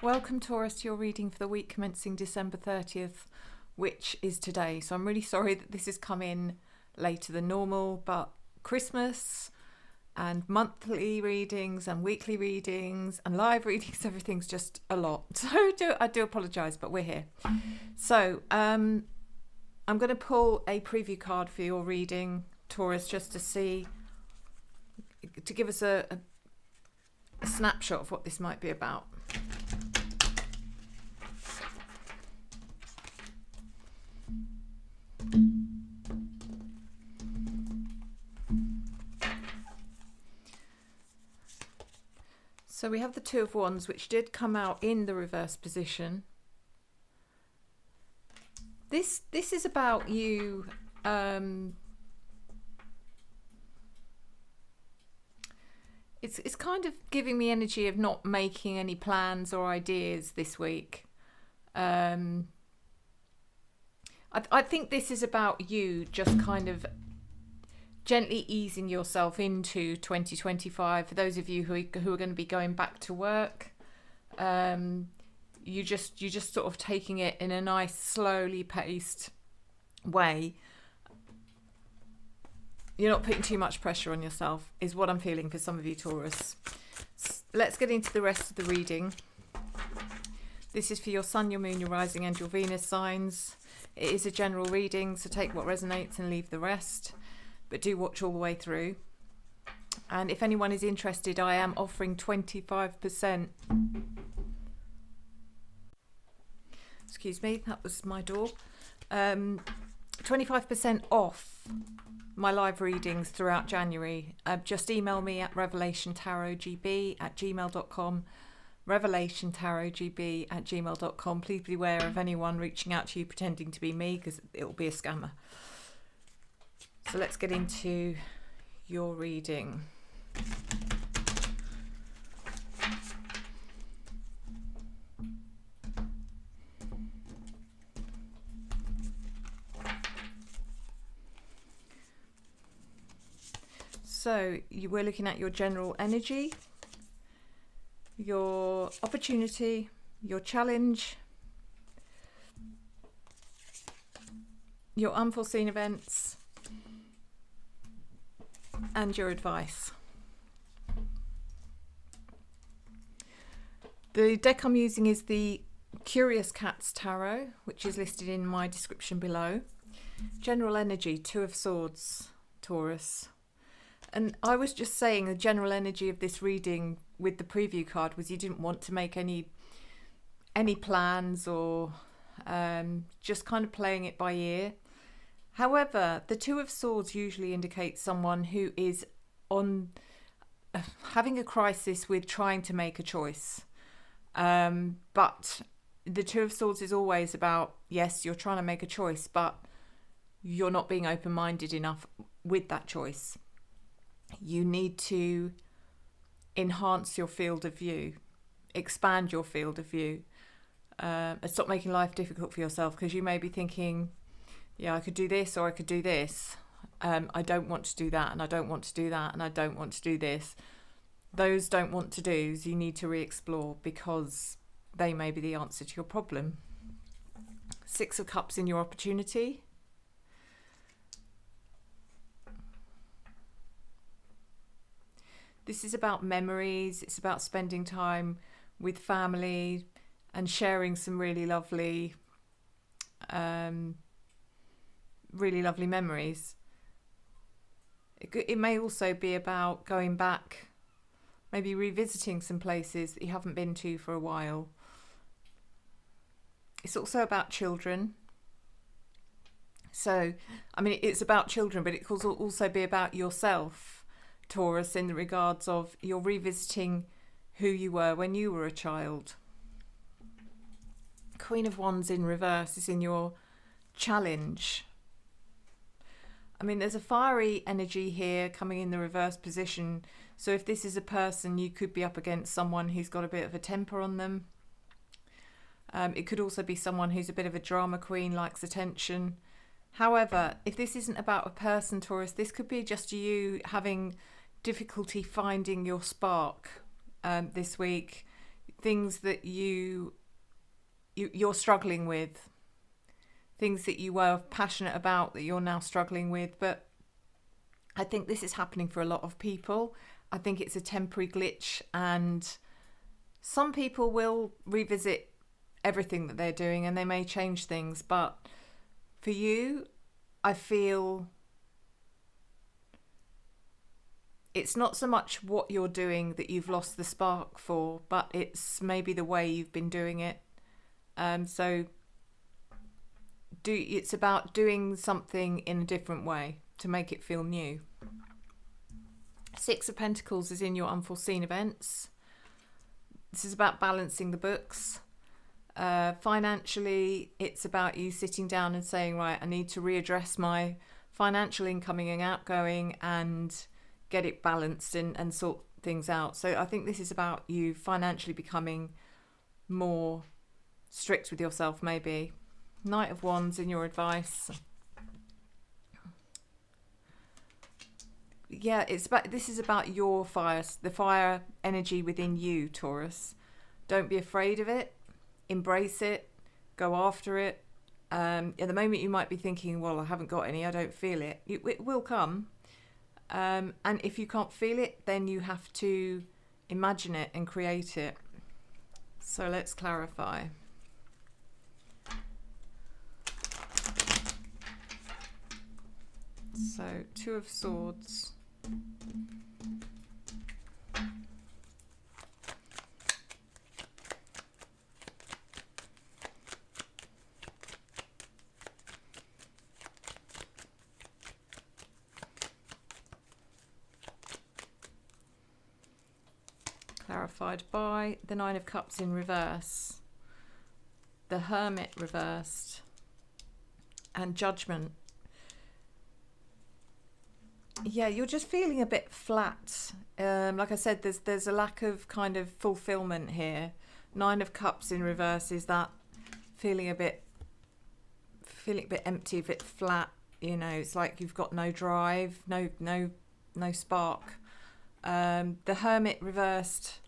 Welcome, Taurus, to your reading for the week commencing December 30th, which is today. So I'm really sorry that this has come in later than normal, but Christmas and monthly readings and weekly readings and live readings, everything's just a lot. So I do apologise, but we're here. So I'm going to pull a preview card for your reading, Taurus, just to give us a snapshot of what this might be about. So we have the Two of Wands, which did come out in the reverse position. This is about you it's kind of giving me energy of not making any plans or ideas this week. I think this is about you just kind of gently easing yourself into 2025. For those of you who are going to be going back to work, you just sort of taking it in a nice, slowly paced way. You're not putting too much pressure on yourself, is what I'm feeling for some of you, Taurus. Let's get into the rest of the reading. This is for your Sun, your Moon, your Rising and your Venus signs. It is a general reading, so take what resonates and leave the rest. But do watch all the way through. And if anyone is interested, I am offering 25%. Excuse me, that was my door. 25% off my live readings throughout January. Just email me at revelationtarotgb@gmail.com. revelationtarotgb@gmail.com. Please be aware of anyone reaching out to you pretending to be me, because it'll be a scammer. So let's get into your reading. So we're looking at your general energy, your opportunity, your challenge, your unforeseen events, and your advice. The deck I'm using is the Curious Cats Tarot, which is listed in my description below. General energy, Two of Swords, Taurus. And I was just saying the general energy of this reading with the preview card was you didn't want to make any plans or just kind of playing it by ear. However, the Two of Swords usually indicates someone who is having a crisis with trying to make a choice. But the Two of Swords is always about, yes, you're trying to make a choice, but you're not being open-minded enough with that choice. You need to enhance your field of view, expand your field of view, and stop making life difficult for yourself, because you may be thinking, yeah, I could do this or I could do this. I don't want to do that, and I don't want to do that, and I don't want to do this. Those don't want to do's you need to re-explore, because they may be the answer to your problem. Six of Cups in your opportunity. This is about memories. It's about spending time with family and sharing some really lovely memories. It may also be about going back, maybe revisiting some places that you haven't been to for a while. It's also about children. So, I mean, it's about children, but it could also be about yourself, Taurus, in the regards of you're revisiting who you were when you were a child. Queen of Wands in reverse is in your challenge. I mean, there's a fiery energy here coming in the reverse position. So if this is a person, you could be up against someone who's got a bit of a temper on them. It could also be someone who's a bit of a drama queen, likes attention. However, if this isn't about a person, Taurus, this could be just you having difficulty finding your spark this week. things that you're struggling with, things that you were passionate about that you're now struggling with. But I think this is happening for a lot of people. I think it's a temporary glitch, and some people will revisit everything that they're doing and they may change things. But for you, I feel it's not so much what you're doing that you've lost the spark for, but it's maybe the way you've been doing it. It's about doing something in a different way to make it feel new. Six of Pentacles is in your unforeseen events. This is about balancing the books. Financially, it's about you sitting down and saying, right, I need to readdress my financial incoming and outgoing and get it balanced and sort things out. So I think this is about you financially becoming more strict with yourself, maybe. Knight of Wands in your advice. Yeah, this is about your fire, the fire energy within you, Taurus. Don't be afraid of it. Embrace it. Go after it. At the moment you might be thinking, well, I haven't got any, I don't feel it. It will come. And if you can't feel it, then you have to imagine it and create it. So let's clarify. So, Two of Swords. Clarified by the Nine of Cups in reverse, the Hermit reversed, and Judgment. Yeah, you're just feeling a bit flat. Like I said, there's a lack of kind of fulfillment here. Nine of Cups in reverse is that feeling a bit empty, a bit flat. You know, it's like you've got no drive, no spark. The Hermit reversed,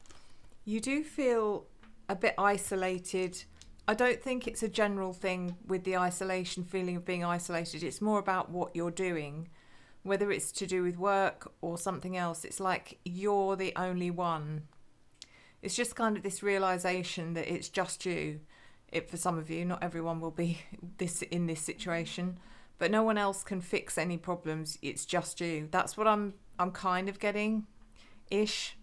you do feel a bit isolated. I don't think it's a general thing with the isolation, feeling of being isolated. It's more about what you're doing, whether it's to do with work or something else. It's like you're the only one. It's just kind of this realization that it's just you. For some of you, not everyone will be in this situation, but no one else can fix any problems. It's just you. That's what I'm kind of getting ish.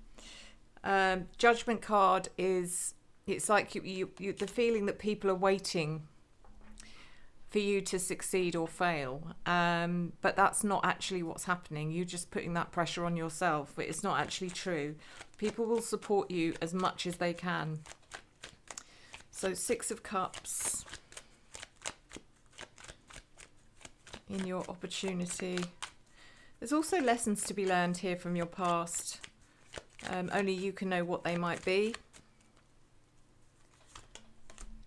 Judgment card is, it's like you the feeling that people are waiting for you to succeed or fail, but that's not actually what's happening. You're just putting that pressure on yourself, but it's not actually true. People will support you as much as they can. So Six of Cups in your opportunity. There's also lessons to be learned here from your past. Only you can know what they might be.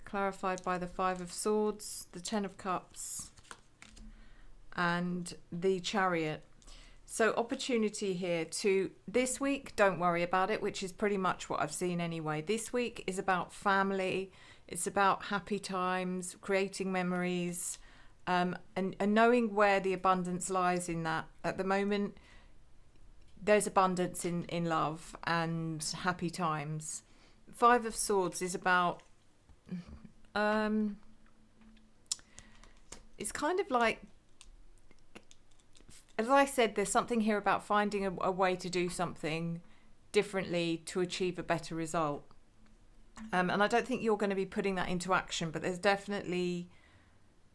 Clarified by the Five of Swords, the Ten of Cups, and the Chariot. So opportunity here to this week, don't worry about it, which is pretty much what I've seen anyway. This week is about family. It's about happy times, creating memories, and knowing where the abundance lies in that. At the moment, there's abundance in love and happy times. Five of Swords is about, it's kind of like, as I said, there's something here about finding a way to do something differently to achieve a better result. And I don't think you're going to be putting that into action, but there's definitely,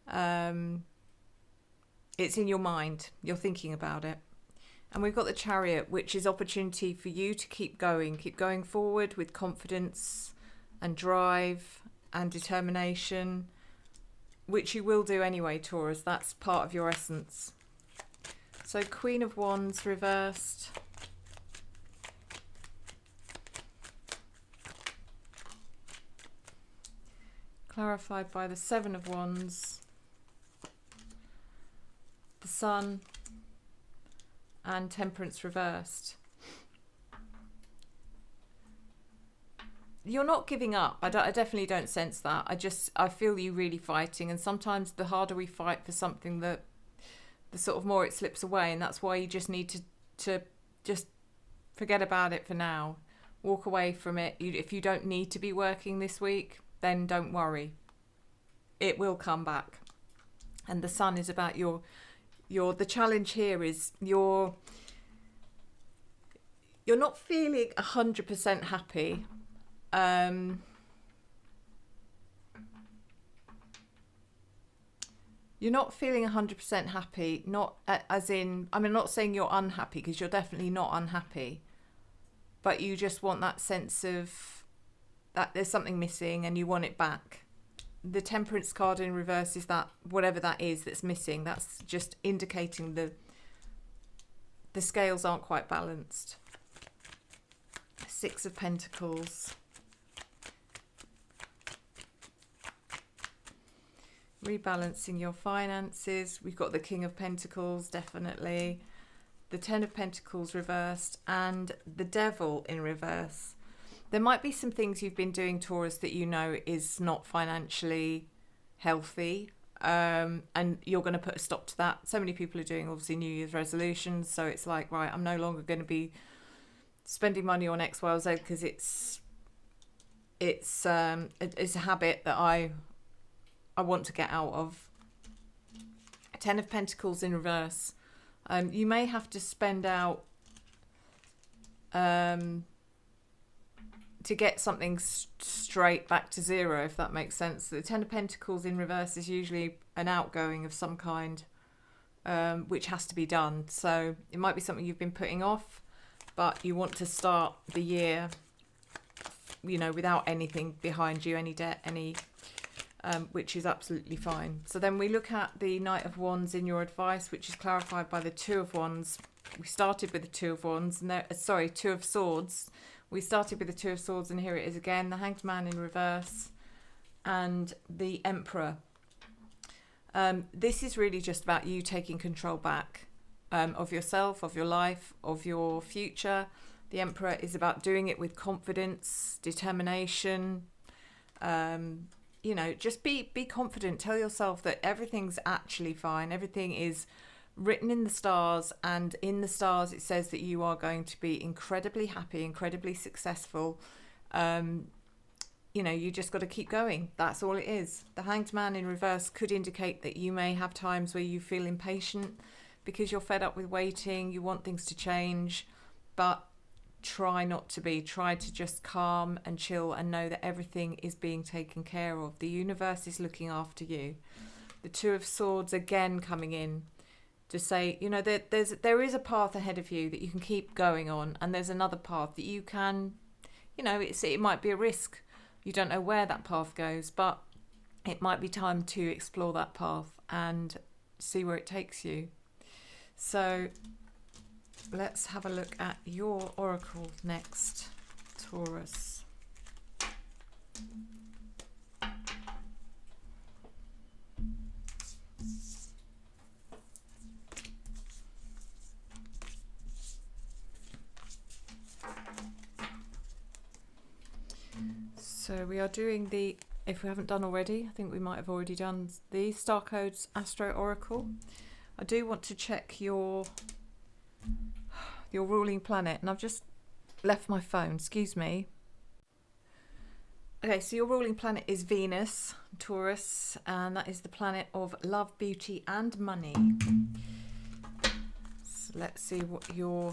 it's in your mind. You're thinking about it. And we've got the Chariot, which is opportunity for you to keep going forward with confidence and drive and determination, which you will do anyway, Taurus. That's part of your essence. So Queen of Wands reversed. Clarified by the Seven of Wands, the Sun, and Temperance reversed. you're not giving up. I definitely don't sense that. I feel you really fighting, and sometimes the harder we fight for something, the sort of more it slips away, and that's why you just need to just forget about it for now. Walk away from it. If you don't need to be working this week, then don't worry. It will come back. And the Sun is about the challenge here is you're not feeling 100% happy. You're not feeling 100% happy, not as in, I'm not saying you're unhappy, because you're definitely not unhappy, but you just want that sense of that there's something missing and you want it back. The Temperance card in reverse is that whatever that is that's missing, that's just indicating the scales aren't quite balanced. Six of Pentacles. Rebalancing your finances. We've got the King of Pentacles, definitely. The Ten of Pentacles reversed, and the Devil in reverse. There might be some things you've been doing, Taurus, that you know is not financially healthy, and you're going to put a stop to that. So many people are doing, obviously, New Year's resolutions, so it's like, right, I'm no longer going to be spending money on X, Y, or Z, because it's a habit that I want to get out of. Ten of Pentacles in reverse. You may have to spend out to get something straight back to zero, if that makes sense. The Ten of Pentacles in reverse is usually an outgoing of some kind, which has to be done. So it might be something you've been putting off, but you want to start the year, without anything behind you, any debt, which is absolutely fine. So then we look at the Knight of Wands in your advice, which is clarified by the Two of Wands. We started with the Two of Wands, Two of Swords. We started with the Two of Swords, and here it is again, the Hanged Man in reverse, and the Emperor. This is really just about you taking control back of yourself, of your life, of your future. The Emperor is about doing it with confidence, determination. Just be confident. Tell yourself that everything's actually fine. Everything is written in the stars, and in the stars it says that you are going to be incredibly happy, incredibly successful. You just got to keep going. That's all it is. The Hanged Man in reverse could indicate that you may have times where you feel impatient because you're fed up with waiting, you want things to change, but try not to be. Try to just calm and chill and know that everything is being taken care of. The universe is looking after you. The Two of Swords again coming in to say, there is a path ahead of you that you can keep going on, and there's another path that you can, it might be a risk. You don't know where that path goes, but it might be time to explore that path and see where it takes you. So let's have a look at your oracle next, Taurus. So we are doing if we haven't done already, I think we might have already done the Star Codes Astro Oracle. I do want to check your ruling planet, and I've just left my phone, excuse me. Okay, so your ruling planet is Venus, Taurus, and that is the planet of love, beauty and money. So let's see what your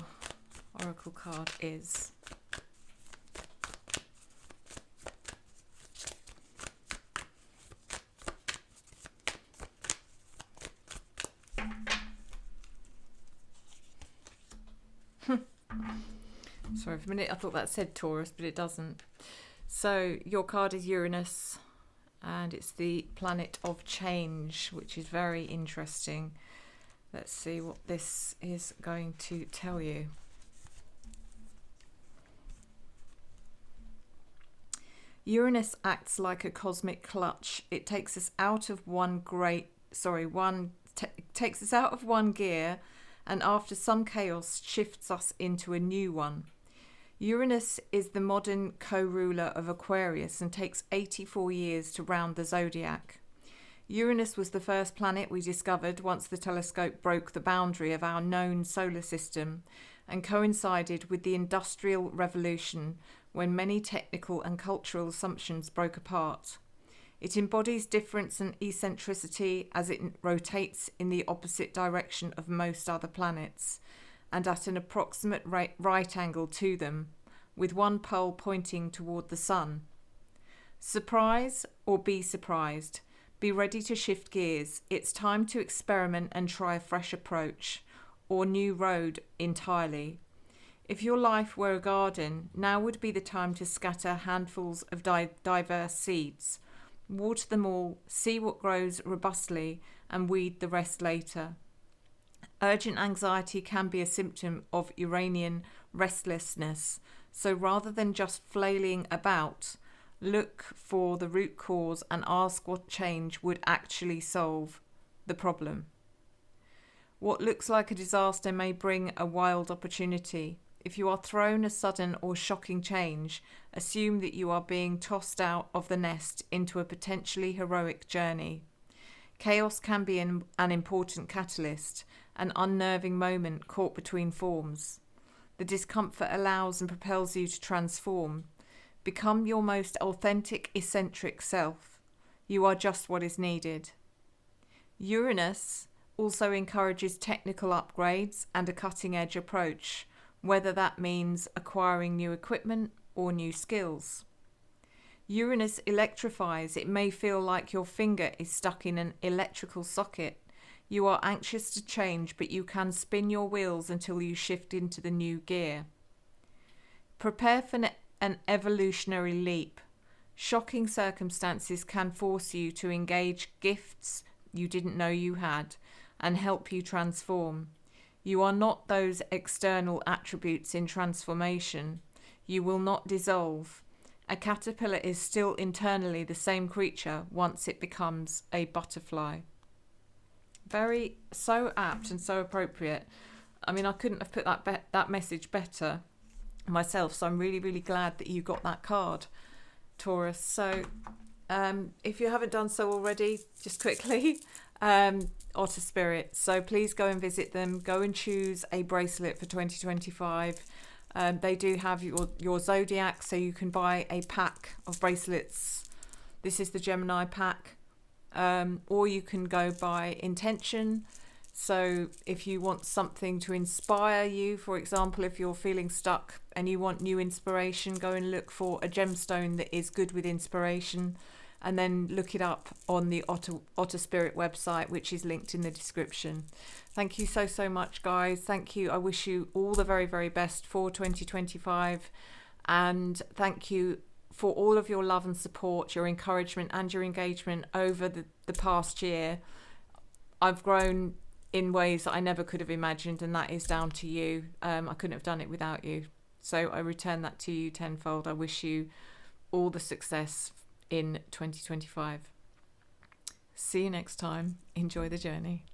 oracle card is. Sorry, for a minute I thought that said Taurus, but it doesn't. So your card is Uranus, and it's the planet of change, which is very interesting. Let's see what this is going to tell you. Uranus acts like a cosmic clutch. It takes us out of takes us out of one gear, and after some chaos shifts us into a new one. Uranus is the modern co-ruler of Aquarius and takes 84 years to round the zodiac. Uranus was the first planet we discovered once the telescope broke the boundary of our known solar system and coincided with the Industrial Revolution, when many technical and cultural assumptions broke apart. It embodies difference and eccentricity as it rotates in the opposite direction of most other planets, and at an approximate right angle to them, with one pole pointing toward the sun. Surprise or be surprised. Be ready to shift gears. It's time to experiment and try a fresh approach, or new road entirely. If your life were a garden, now would be the time to scatter handfuls of diverse seeds. Water them all, see what grows robustly, and weed the rest later. Urgent anxiety can be a symptom of Uranian restlessness, so rather than just flailing about, look for the root cause and ask what change would actually solve the problem. What looks like a disaster may bring a wild opportunity. If you are thrown a sudden or shocking change, assume that you are being tossed out of the nest into a potentially heroic journey. Chaos can be an important catalyst, an unnerving moment caught between forms. The discomfort allows and propels you to transform. Become your most authentic, eccentric self. You are just what is needed. Uranus also encourages technical upgrades and a cutting-edge approach, whether that means acquiring new equipment or new skills. Uranus electrifies. It may feel like your finger is stuck in an electrical socket. You are anxious to change, but you can spin your wheels until you shift into the new gear. Prepare for an evolutionary leap. Shocking circumstances can force you to engage gifts you didn't know you had and help you transform. You are not those external attributes in transformation. You will not dissolve. A caterpillar is still internally the same creature once it becomes a butterfly. So apt and so appropriate. I mean, I couldn't have put that message better myself, so I'm really, really glad that you got that card, Taurus. So if you haven't done so already, just quickly, Otter Spirit. So please go and visit them. Go and choose a bracelet for 2025. They do have your zodiac, so you can buy a pack of bracelets. This is the Gemini pack. Or you can go by intention. So if you want something to inspire you, for example, if you're feeling stuck and you want new inspiration, go and look for a gemstone that is good with inspiration, and then look it up on the Otter Spirit website, which is linked in the description. Thank you so much, guys. Thank you. I wish you all the very, very best for 2025. And thank you for all of your love and support, your encouragement and your engagement over the past year. I've grown in ways that I never could have imagined, and that is down to you. I couldn't have done it without you. So I return that to you tenfold. I wish you all the success in 2025. See you next time. Enjoy the journey.